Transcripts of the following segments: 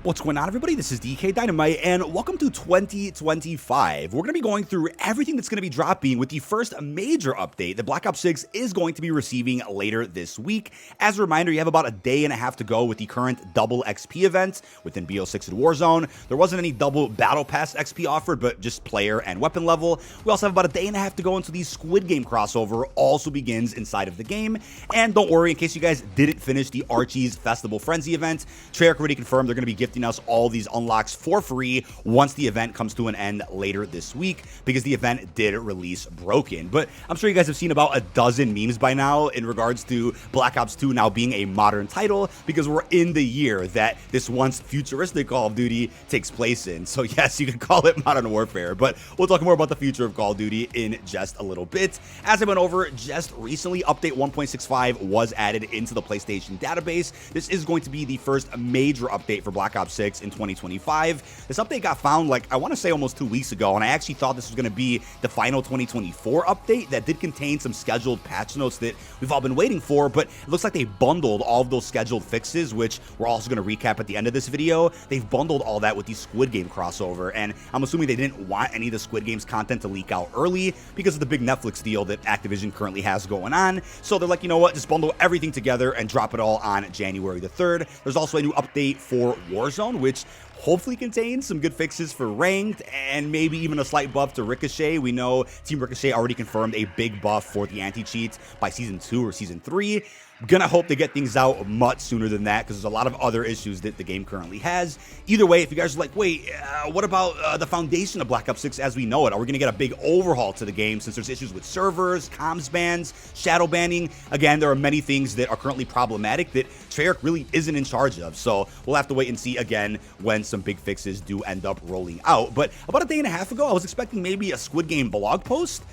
What's going on, everybody? This is dkdynamite, and welcome to 2025. We're going to be going through everything that's going to be dropping with the first major update that Black Ops 6 is going to be receiving later this week. As a reminder, you have about a day and a half to go with the current double XP event within BO6 and Warzone. There wasn't any double Battle Pass XP offered, but just player and weapon level. We also have about a day and a half to go until the Squid Game crossover also begins inside of the game. And don't worry, in case you guys didn't finish the Archie's Festival Frenzy event, Treyarch already confirmed they're going to be gifting us all these unlocks for free once the event comes to an end later this week, because the event did release broken. But I'm sure you guys have seen about a dozen memes by now in regards to Black Ops 2 now being a modern title, because we're in the year that this once futuristic Call of Duty takes place in. So yes, you can call it Modern Warfare, but we'll talk more about the future of Call of Duty in just a little bit. As I went over just recently, update 1.65 was added into the PlayStation database. This is going to be the first major update for Black Ops 6 in 2025. This update got found, like, I want to say almost 2 weeks ago, and I actually thought this was going to be the final 2024 update that did contain some scheduled patch notes that we've all been waiting for, but it looks like they bundled all of those scheduled fixes, which we're also going to recap at the end of this video. They've bundled all that with the Squid Game crossover, and I'm assuming they didn't want any of the Squid Games content to leak out early because of the big Netflix deal that Activision currently has going on. So they're like, you know what, just bundle everything together and drop it all on January the 3rd. There's also a new update for Warzone, which hopefully contains some good fixes for ranked and maybe even a slight buff to Ricochet. We know Team Ricochet already confirmed a big buff for the anti-cheats by Season 2 or Season 3. Gonna hope to get things out much sooner than that, because there's a lot of other issues that the game currently has. Either way, if you guys are like, wait, what about the foundation of Black Ops 6 as we know it? Are we gonna get a big overhaul to the game since there's issues with servers, comms bans, shadow banning? Again, there are many things that are currently problematic that Treyarch really isn't in charge of. So we'll have to wait and see again when some big fixes do end up rolling out. But about a day and a half ago, I was expecting maybe a Squid Game blog post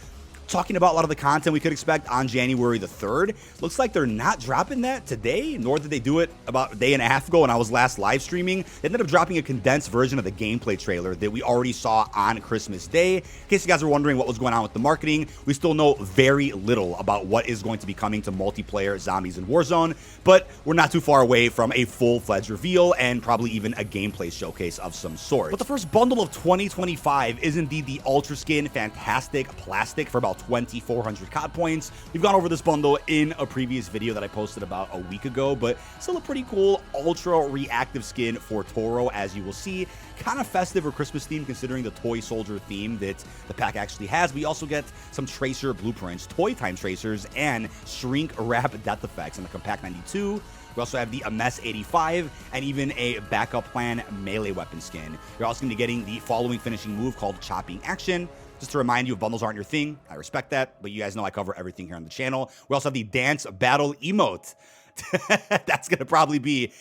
talking about a lot of the content we could expect on January the 3rd. Looks like they're not dropping that today, nor did they do it about a day and a half ago when I was last live streaming. They ended up dropping a condensed version of the gameplay trailer that we already saw on Christmas Day. In case you guys are wondering what was going on with the marketing, we still know very little about what is going to be coming to multiplayer, zombies, and Warzone, but we're not too far away from a full-fledged reveal and probably even a gameplay showcase of some sort. But the first bundle of 2025 is indeed the Ultra Skin Fantastic Plastic for about 2,400 COD points. We've gone over this bundle in a previous video that I posted about a week ago, but still a pretty cool ultra reactive skin for Toro, as you will see. Kind of festive or Christmas themed considering the toy soldier theme that the pack actually has. We also get some tracer blueprints, toy time tracers, and shrink wrap death effects in the Compact 92. We also have the MS 85 and even a backup plan melee weapon skin. You're also going to be getting the following finishing move called Chopping Action. Just to remind you, if bundles aren't your thing, I respect that, but you guys know I cover everything here on the channel. We also have the Dance Battle emote. That's going to probably be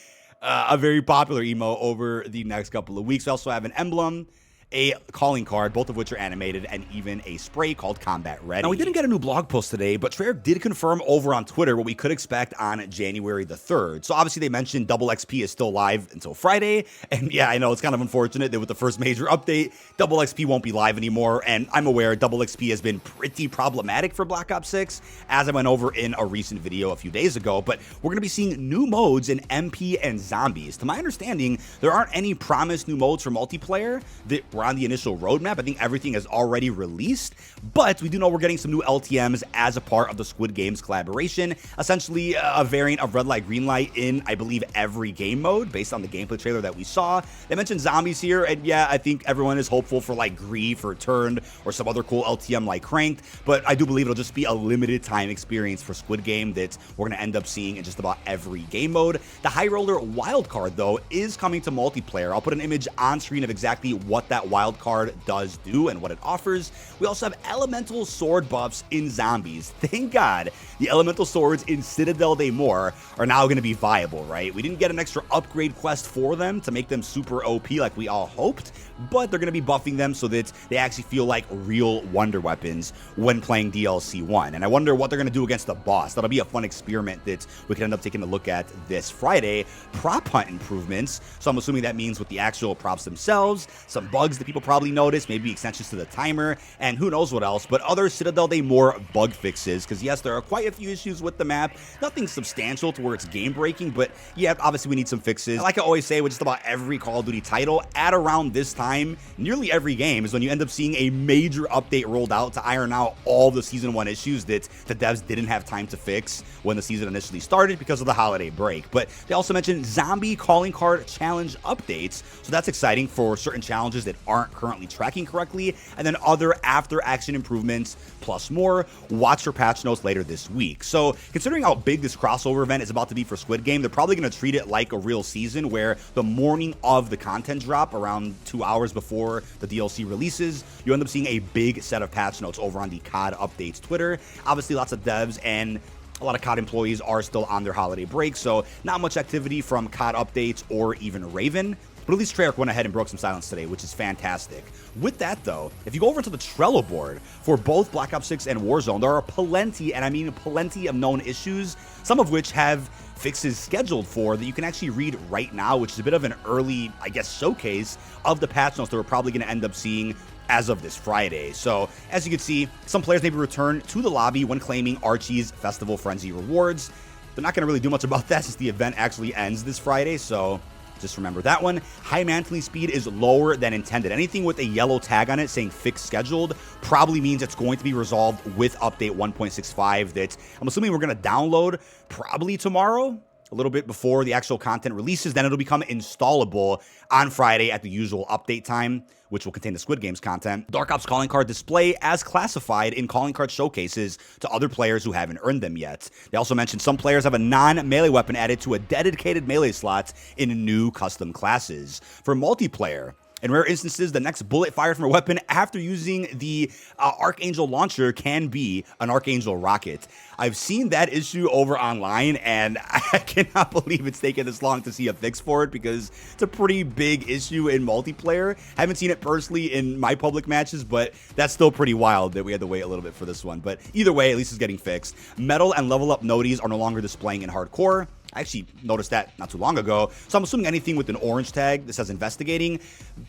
a very popular emote over the next couple of weeks. We also have an emblem, a calling card, both of which are animated, and even a spray called Combat Ready. Now, we didn't get a new blog post today, but Treyarch did confirm over on Twitter what we could expect on January the 3rd. So obviously they mentioned Double XP is still live until Friday, and yeah, I know it's kind of unfortunate that with the first major update, Double XP won't be live anymore, and I'm aware Double XP has been pretty problematic for Black Ops 6, as I went over in a recent video a few days ago, but we're going to be seeing new modes in MP and Zombies. To my understanding, there aren't any promised new modes for multiplayer that we're on the initial roadmap. I think everything is already released, but we do know we're getting some new LTMs as a part of the Squid Games collaboration, essentially a variant of red light, green light in, I believe, every game mode based on the gameplay trailer that we saw. They mentioned zombies here, and yeah, I think everyone is hopeful for like Grief or Turned or some other cool LTM like Cranked, but I do believe it'll just be a limited time experience for Squid Game that we're going to end up seeing in just about every game mode. The High Roller wildcard, though, is coming to multiplayer. I'll put an image on screen of exactly what that wild card does do and what it offers. We also have elemental sword buffs in zombies. Thank God the elemental swords in Citadel de Mor are now going to be viable, right? We didn't get an extra upgrade quest for them to make them super OP like we all hoped, but they're going to be buffing them so that they actually feel like real wonder weapons when playing DLC 1. And I wonder what they're going to do against the boss. That'll be a fun experiment that we could end up taking a look at this Friday. Prop hunt improvements. So I'm assuming that means with the actual props themselves, some bugs that people probably noticed, maybe extensions to the timer, and who knows what else. But other Citadel Day more bug fixes, because yes, there are quite a few issues with the map. Nothing substantial to where it's game-breaking, but yeah, obviously we need some fixes. Like I always say with just about every Call of Duty title, at around this time, nearly every game is when you end up seeing a major update rolled out to iron out all the Season 1 issues that the devs didn't have time to fix when the season initially started because of the holiday break. But they also mentioned zombie calling card challenge updates, so that's exciting for certain challenges that aren't currently tracking correctly, and then other after-action improvements, plus more. Watch for patch notes later this week. So considering how big this crossover event is about to be for Squid Game, they're probably going to treat it like a real season, where the morning of the content drop, around 2 hours before the DLC releases, you end up seeing a big set of patch notes over on the COD Updates Twitter. Obviously, lots of devs and a lot of COD employees are still on their holiday break, so not much activity from COD Updates or even Raven. But at least Treyarch went ahead and broke some silence today, which is fantastic. With that, though, if you go over to the Trello board for both Black Ops 6 and Warzone, there are plenty, and I mean plenty, of known issues, some of which have fixes scheduled for that you can actually read right now, which is a bit of an early, I guess, showcase of the patch notes that we're probably going to end up seeing as of this Friday. So, as you can see, some players may be returned to the lobby when claiming Archie's Festival Frenzy rewards. They're not going to really do much about that since the event actually ends this Friday, so just remember that one. High mantling speed is lower than intended. Anything with a yellow tag on it saying fixed scheduled probably means it's going to be resolved with update 1.65 that I'm assuming we're going to download probably tomorrow, a little bit before the actual content releases. Then it'll become installable on Friday at the usual update time, which will contain the Squid Games content. Dark Ops calling card display as classified in calling card showcases to other players who haven't earned them yet. They also mentioned some players have a non-melee weapon added to a dedicated melee slot in new custom classes. For multiplayer, in rare instances, the next bullet fired from a weapon after using the Archangel launcher can be an Archangel rocket. I've seen that issue over online, and I cannot believe it's taken this long to see a fix for it because it's a pretty big issue in multiplayer. Haven't seen it personally in my public matches, but that's still pretty wild that we had to wait a little bit for this one. But either way, at least it's getting fixed. Metal and level up noties are no longer displaying in hardcore. I actually noticed that not too long ago, so I'm assuming anything with an orange tag that says investigating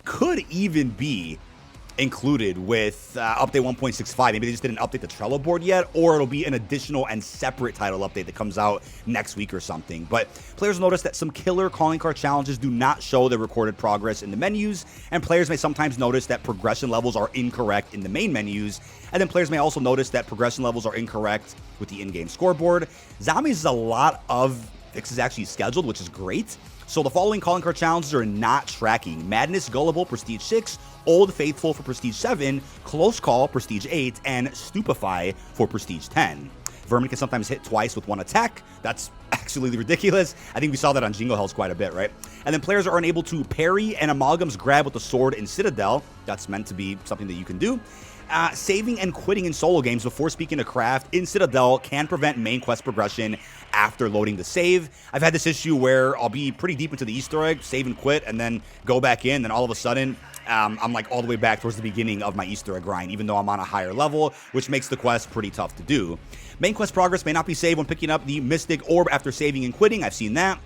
could even be included with update 1.65. Maybe they just didn't update the Trello board yet, or it'll be an additional and separate title update that comes out next week or something. But players notice that some killer calling card challenges do not show their recorded progress in the menus, and players may sometimes notice that progression levels are incorrect in the main menus, and then players may also notice that progression levels are incorrect with the in-game scoreboard. Zombies is a lot of fixes actually scheduled, which is great. So the following calling card challenges are not tracking: Madness Gullible Prestige 6, Old Faithful for Prestige 7, Close Call Prestige 8, and Stupefy for Prestige 10. Vermin can sometimes hit twice with one attack. That's absolutely ridiculous. I think we saw that on Jingle Hells quite a bit, right? And then players are unable to parry an Amalgam's grab with the sword in Citadel. That's meant to be something that you can do. Saving and quitting in solo games before speaking to craft in Citadel can prevent main quest progression after loading the save. I've had this issue where I'll be pretty deep into the Easter egg, save and quit, and then go back in, and all of a sudden, I'm like all the way back towards the beginning of my Easter egg grind, even though I'm on a higher level, which makes the quest pretty tough to do. Main quest progress may not be saved when picking up the Mystic Orb after saving and quitting. I've seen that.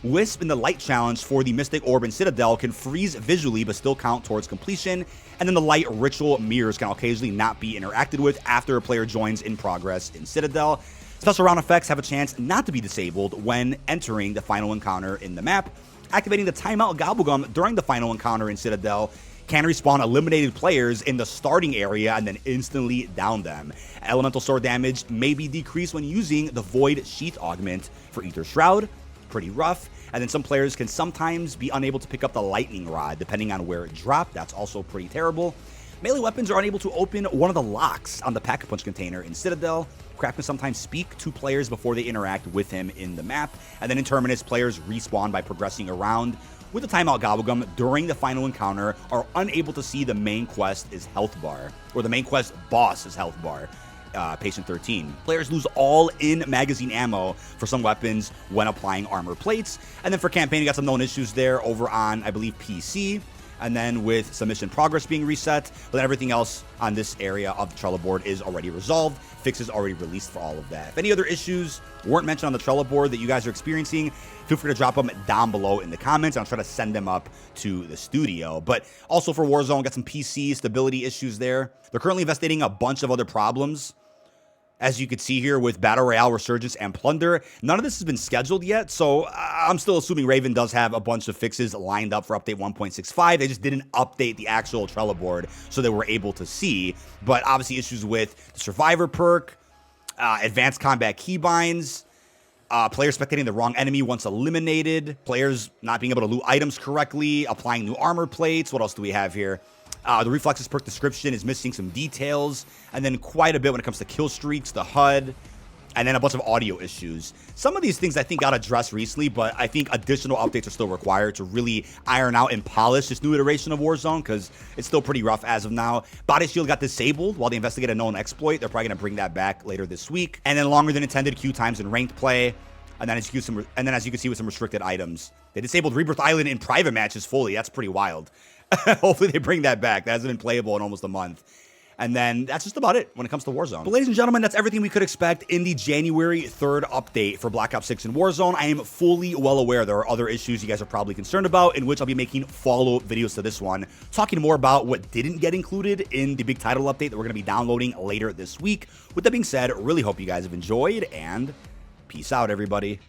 Wisp in the Light Challenge for the Mystic Orb in Citadel can freeze visually but still count towards completion, and then the Light Ritual Mirrors can occasionally not be interacted with after a player joins in progress in Citadel. Special round effects have a chance not to be disabled when entering the final encounter in the map. Activating the Timeout Gobblegum during the final encounter in Citadel can respawn eliminated players in the starting area and then instantly down them. Elemental sword damage may be decreased when using the Void Sheath Augment for Ether Shroud. Pretty rough. And then some players can sometimes be unable to pick up the Lightning Rod depending on where it dropped. That's also pretty terrible. Melee weapons are unable to open one of the locks on the Pack-a-Punch container in Citadel. Craft can sometimes speak to players before they interact with him in the map. And then in Terminus, players respawn by progressing around with the Timeout Gobblegum during the final encounter, are unable to see the main quest's health bar, or the main quest boss's health bar. Patient 13. Players lose all in magazine ammo for some weapons when applying armor plates. And then for campaign, you got some known issues there over on, I believe, PC. and then with submission progress being reset, but then everything else on this area of the Trello board is already resolved. Fixes already released for all of that. If any other issues weren't mentioned on the Trello board that you guys are experiencing, feel free to drop them down below in the comments. I'll try to send them up to the studio. But also for Warzone, got some PC stability issues there. They're currently investigating a bunch of other problems, as you can see here with Battle Royale, Resurgence, and Plunder. None of this has been scheduled yet, so I'm still assuming Raven does have a bunch of fixes lined up for update 1.65. They just didn't update the actual Trello board so that we're able to see. But obviously issues with the Survivor perk, advanced combat keybinds, players spectating the wrong enemy once eliminated, players not being able to loot items correctly, applying new armor plates. What else do we have here? The Reflexes perk description is missing some details, and then quite a bit when it comes to kill streaks, the HUD, and then a bunch of audio issues. Some of these things I think got addressed recently, but I think additional updates are still required to really iron out and polish this new iteration of Warzone, because it's still pretty rough as of now. Body shield got disabled while they investigate a known exploit. They're probably going to bring that back later this week. And then longer than intended queue times in ranked play. And then as you can see with some restricted items. They disabled Rebirth Island in private matches fully. That's pretty wild. Hopefully they bring that back. That hasn't been playable in almost a month. And then that's just about it when it comes to Warzone. But ladies and gentlemen, that's everything we could expect in the January 3rd update for Black Ops 6 and Warzone. I am fully well aware there are other issues you guys are probably concerned about, in which I'll be making follow-up videos to this one, talking more about what didn't get included in the big title update that we're going to be downloading later this week. With that being said, really hope you guys have enjoyed, and peace out, everybody.